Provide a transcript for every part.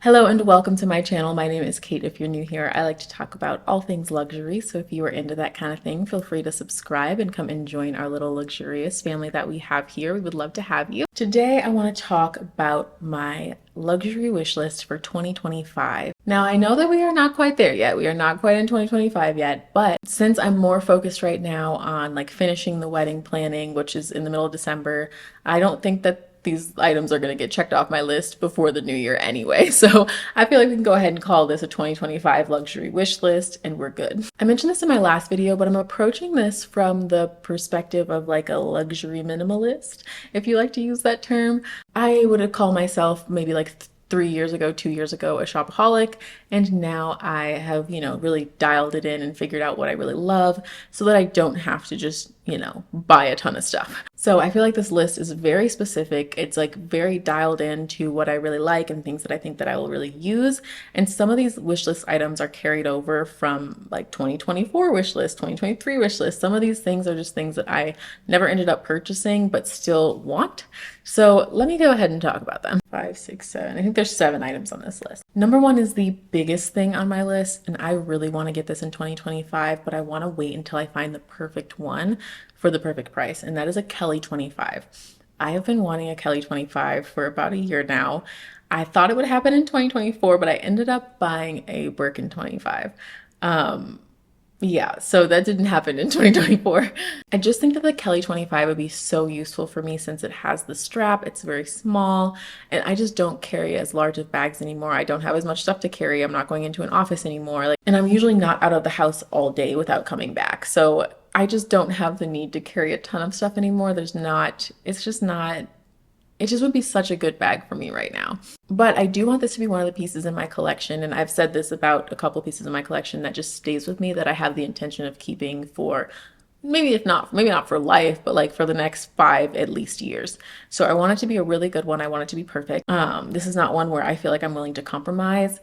Hello and welcome to my channel. My name is Kate. If you're new here, I like to talk about all things luxury. So if you are into that kind of thing, feel free to subscribe and come and join our little luxurious family that we have here. We would love to have you. Today, I want to talk about my luxury wish list for 2025. Now, I know that we are not quite there yet. We are not quite in 2025 yet, but since I'm more focused right now on like finishing the wedding planning, which is in the middle of December, I don't think that these items are going to get checked off my list before the new year anyway. So I feel like we can go ahead and call this a 2025 luxury wish list and we're good. I mentioned this in my last video, but I'm approaching this from the perspective of like a luxury minimalist, if you like to use that term. I would have called myself maybe like 3 years ago, 2 years ago, a shopaholic. And now I have, really dialed it in and figured out what I really love so that I don't have to just, buy a ton of stuff. So I feel like this list is very specific. It's like very dialed into what I really like and things that I think that I will really use. And some of these wish list items are carried over from like 2024 wish list, 2023 wish list. Some of these things are just things that I never ended up purchasing but still want. So let me go ahead and talk about them. 5, 6, 7. I think there's 7 items on this list. Number 1 is the biggest thing on my list, and I really want to get this in 2025, but I want to wait until I find the perfect one for the perfect price, and that is a Kelly 25. I have been wanting a Kelly 25 for about a year now. I thought it would happen in 2024, but I ended up buying a Birkin 25. Yeah, so that didn't happen in 2024. I just think that the Kelly 25 would be so useful for me since it has the strap, it's very small, and I just don't carry as large of bags anymore. I don't have as much stuff to carry. I'm not going into an office anymore. And I'm usually not out of the house all day without coming back. So I just don't have the need to carry a ton of stuff anymore. It just would be such a good bag for me right now. But I do want this to be one of the pieces in my collection, and I've said this about a couple pieces in my collection that just stays with me that I have the intention of keeping for maybe not for life, but like for the next 5 at least years. So I want it to be a really good one. I want it to be perfect. This is not one where I feel like I'm willing to compromise.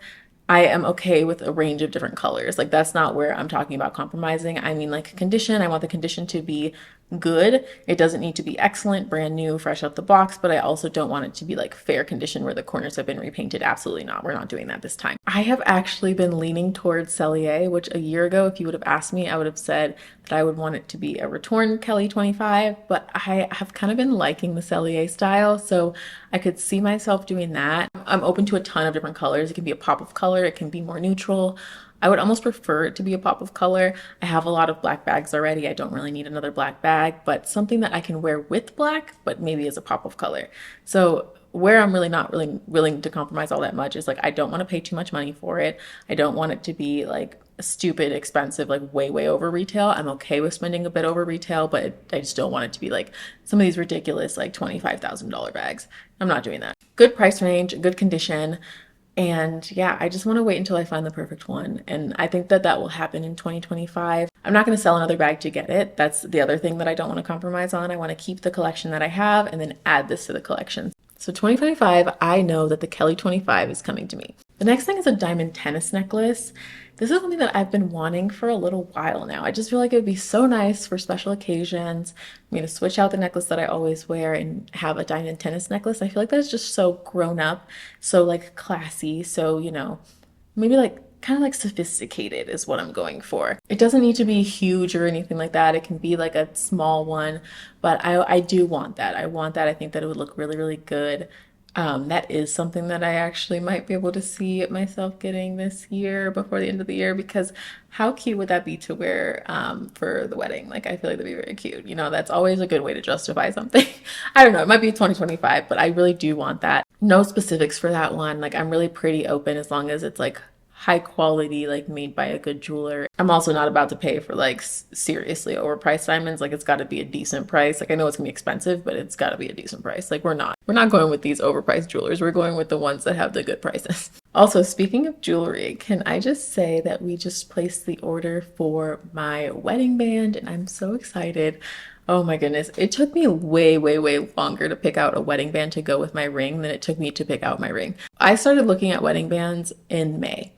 I am okay with a range of different colors. Like that's not where I'm talking about compromising. I mean like condition. I want the condition to be good. It doesn't need to be excellent, brand new, fresh out the box, but I also don't want it to be like fair condition where the corners have been repainted. Absolutely not. We're not doing that this time. I have actually been leaning towards Cellier, which a year ago, if you would have asked me, I would have said that I would want it to be a retorn Kelly 25, but I have kind of been liking the Cellier style, so I could see myself doing that. I'm open to a ton of different colors. It can be a pop of color. It can be more neutral. I would almost prefer it to be a pop of color. I have a lot of black bags already. I don't really need another black bag, but something that I can wear with black, but maybe as a pop of color. So where I'm really not really willing to compromise all that much is like, I don't want to pay too much money for it. I don't want it to be like stupid expensive, like way over retail. I'm okay with spending a bit over retail, but I just don't want it to be like some of these ridiculous like $25,000 bags. I'm not doing that. Good price range, good condition. And yeah, I just want to wait until I find the perfect one. And I think that that will happen in 2025. I'm not going to sell another bag to get it. That's the other thing that I don't want to compromise on. I want to keep the collection that I have and then add this to the collection. So 2025, I know that the Kelly 25 is coming to me. The next thing is a diamond tennis necklace. This is something that I've been wanting for a little while now. I just feel like it would be so nice for special occasions. I'm going to switch out the necklace that I always wear and have a diamond tennis necklace. I feel like that's just so grown up, so like classy, so, maybe like kind of like sophisticated is what I'm going for. It doesn't need to be huge or anything like that. It can be like a small one, but I do want that. I want that. I think that it would look really good. That is something that I actually might be able to see myself getting this year before the end of the year, because how cute would that be to wear for the wedding? Like, I feel like that'd be very cute. That's always a good way to justify something. I don't know, it might be 2025, but I really do want that. No specifics for that one. Like, I'm really pretty open as long as it's like high quality, like made by a good jeweler. I'm also not about to pay for like seriously overpriced diamonds. Like it's got to be a decent price. Like I know it's gonna be expensive, but it's got to be a decent price. Like we're not going with these overpriced jewelers. We're going with the ones that have the good prices. Also, speaking of jewelry, can I just say that we just placed the order for my wedding band and I'm so excited. Oh my goodness. It took me way longer to pick out a wedding band to go with my ring than it took me to pick out my ring. I started looking at wedding bands in May.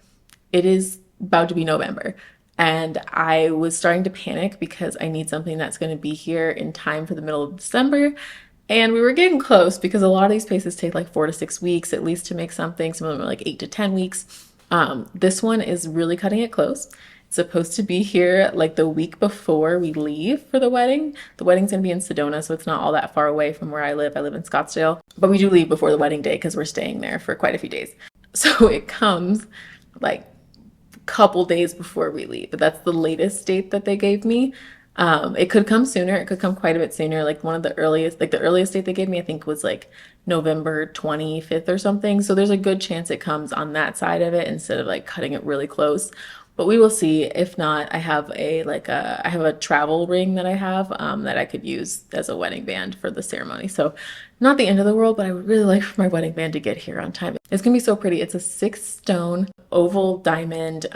It is about to be November, and I was starting to panic because I need something that's going to be here in time for the middle of December. And we were getting close because a lot of these places take like 4 to 6 weeks at least to make something. Some of them are like 8 to 10 weeks. This one is really cutting it close. It's supposed to be here like the week before we leave for the wedding. The wedding's gonna be in Sedona, so it's not all that far away from where I live. I live in Scottsdale, but we do leave before the wedding day because we're staying there for quite a few days. So it comes like a couple days before we leave, but that's the latest date that they gave me. It could come sooner. It could come quite a bit sooner. Like one of the earliest, like the earliest date they gave me, I think was like November 25th or something. So there's a good chance it comes on that side of it instead of like cutting it really close. But we will see. If not, I have a travel ring that I have that I could use as a wedding band for the ceremony. So not the end of the world, but I would really like for my wedding band to get here on time. It's gonna be so pretty. It's a 6-stone oval diamond. It's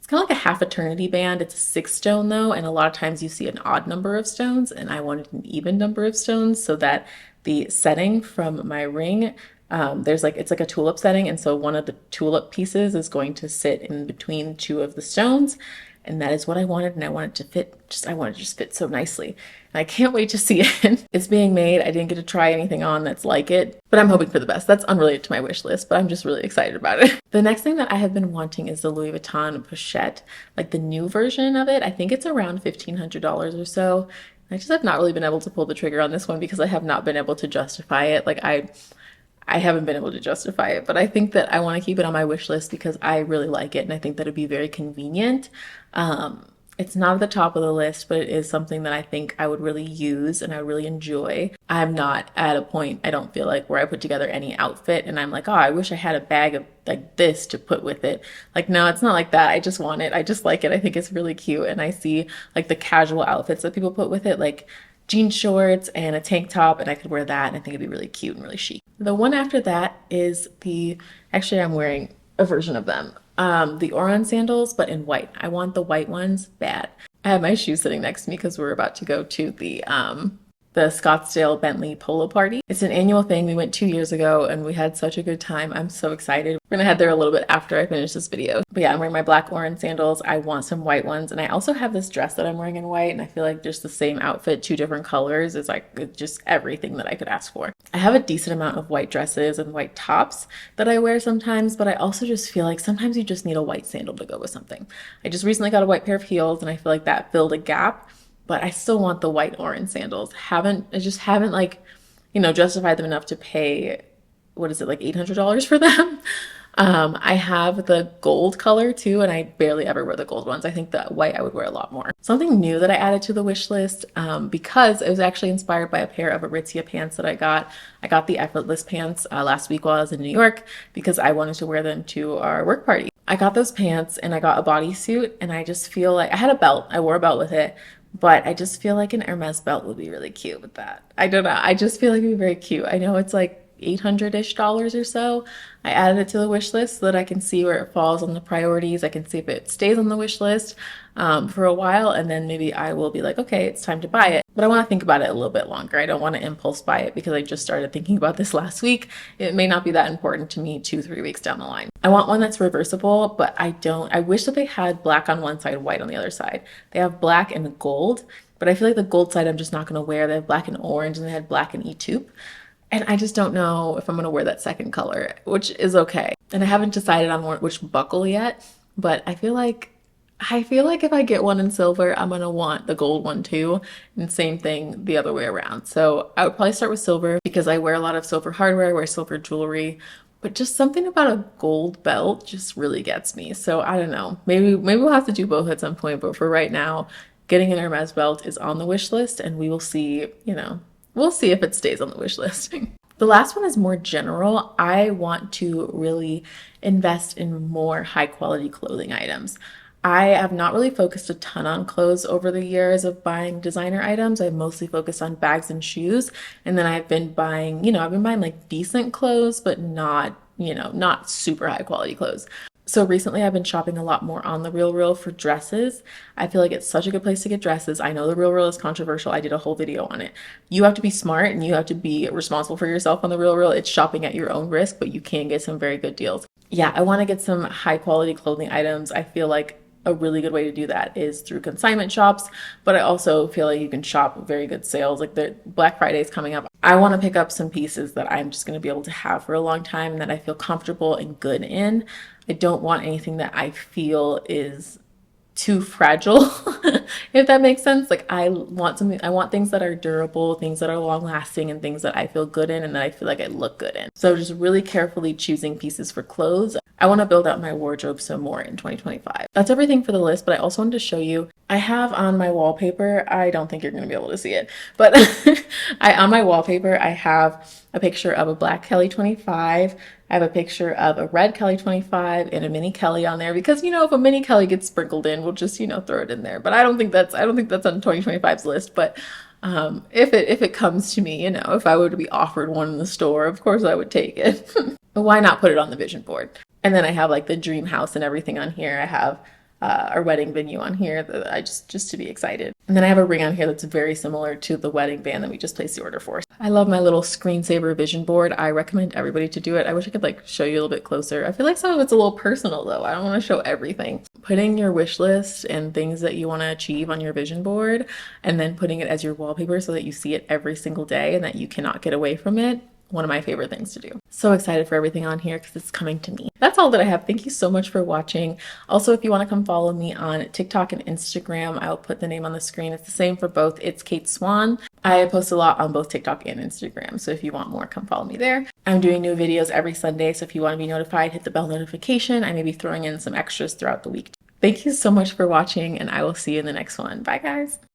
kind of like a half eternity band. It's a 6-stone though, and a lot of times you see an odd number of stones, and I wanted an even number of stones so that the setting from my ring, it's like a tulip setting, and so one of the tulip pieces is going to sit in between two of the stones, and that is what I wanted, and I want it to fit. I want it to just fit so nicely. And I can't wait to see it. It's being made. I didn't get to try anything on that's like it, but I'm hoping for the best. That's unrelated to my wish list, but I'm just really excited about it. The next thing that I have been wanting is the Louis Vuitton Pochette, like the new version of it. I think it's around $1,500 or so. I just have not really been able to pull the trigger on this one because I have not been able to justify it. I haven't been able to justify it, but I think that I want to keep it on my wish list because I really like it and I think that it'd be very convenient. It's not at the top of the list, but it is something that I think I would really use and I really enjoy. I'm not at a point, I don't feel like, where I put together any outfit and I'm like, oh, I wish I had a bag of like this to put with it. Like, no, it's not like that. I just want it. I just like it. I think it's really cute. And I see like the casual outfits that people put with it, like jean shorts and a tank top, and I could wear that and I think it'd be really cute and really chic. The one after that is actually I'm wearing a version of them. The Oran sandals, but in white. I want the white ones bad. I have my shoes sitting next to me because we're about to go to the Scottsdale Bentley polo party. It's an annual thing. We went 2 years ago and we had such a good time. I'm so excited. We're gonna head there a little bit after I finish this video. But yeah, I'm wearing my black Oran sandals. I want some white ones. And I also have this dress that I'm wearing in white. And I feel like just the same outfit, 2 different colors is like just everything that I could ask for. I have a decent amount of white dresses and white tops that I wear sometimes, but I also just feel like sometimes you just need a white sandal to go with something. I just recently got a white pair of heels and I feel like that filled a gap. But I still want the white Oran sandals. I just haven't like, justified them enough to pay, what is it, like $800 for them? I have the gold color too, and I barely ever wear the gold ones. I think the white I would wear a lot more. Something new that I added to the wish list, because it was actually inspired by a pair of Aritzia pants that I got. I got the Effortless pants last week while I was in New York because I wanted to wear them to our work party. I got those pants and I got a bodysuit, and I just feel like I had a belt. I wore a belt with it. But I just feel like an Hermes belt would be really cute with that. I don't know. I just feel like it would be very cute. I know it's like $800-ish or so. I added it to the wish list so that I can see where it falls on the priorities. I can see if it stays on the wish list for a while, and then maybe I will be like, okay, it's time to buy it. But I want to think about it a little bit longer. I don't want to impulse buy it because I just started thinking about this last week. It may not be that important to me 2-3 weeks down the line. I want one that's reversible, but I wish that they had black on one side, white on the other side. They have black and gold, but I feel like the gold side I'm just not going to wear. They have black and orange, and they had black and E-taupe. And I just don't know if I'm going to wear that second color, which is okay. And I haven't decided on which buckle yet, but I feel like if I get one in silver, I'm going to want the gold one too. And same thing the other way around. So I would probably start with silver because I wear a lot of silver hardware, I wear silver jewelry, but just something about a gold belt just really gets me. So I don't know. Maybe we'll have to do both at some point, but for right now, getting an Hermes belt is on the wish list, and we will see, we'll see if it stays on the wish list. The last one is more general. I want to really invest in more high quality clothing items. I have not really focused a ton on clothes over the years of buying designer items. I've mostly focused on bags and shoes. And then I've been buying like decent clothes, but not super high quality clothes. So recently I've been shopping a lot more on The RealReal for dresses. I feel like it's such a good place to get dresses. I know The RealReal is controversial. I did a whole video on it. You have to be smart and you have to be responsible for yourself on The RealReal. It's shopping at your own risk, but you can get some very good deals. Yeah, I want to get some high quality clothing items. I feel like a really good way to do that is through consignment shops, but I also feel like you can shop very good sales. Like the Black Friday is coming up. I want to pick up some pieces that I'm just going to be able to have for a long time and that I feel comfortable and good in. I don't want anything that I feel is too fragile, if that makes sense. Like I want things that are durable, things that are long lasting, and things that I feel good in and that I feel like I look good in. So just really carefully choosing pieces for clothes. I want to build out my wardrobe some more in 2025. That's everything for the list, but I also wanted to show you, I have on my wallpaper, I don't think you're going to be able to see it, but on my wallpaper, I have a picture of a black Kelly 25. I have a picture of a red Kelly 25 and a mini Kelly on there because, you know, if a mini Kelly gets sprinkled in, we'll just, you know, throw it in there. But I don't think that's on 2025's list. But if it comes to me, you know, if I were to be offered one in the store, of course I would take it. But why not put it on the vision board? And then I have like the dream house and everything on here. I have our wedding venue on here that I just to be excited. And then I have a ring on here that's very similar to the wedding band that we just placed the order for. I love my little screensaver vision board. I recommend everybody to do it. I wish I could like show you a little bit closer. I feel like some of it's a little personal though. I don't want to show everything. Putting your wish list and things that you want to achieve on your vision board and then putting it as your wallpaper so that you see it every single day and that you cannot get away from it. One of my favorite things to do. So excited for everything on here because it's coming to me. That's all that I have. Thank you so much for watching. Also, if you want to come follow me on TikTok and Instagram, I'll put the name on the screen. It's the same for both. It's Kate Swan. I post a lot on both TikTok and Instagram. So if you want more, come follow me there. I'm doing new videos every Sunday. So if you want to be notified, hit the bell notification. I may be throwing in some extras throughout the week. Thank you so much for watching and I will see you in the next one. Bye guys.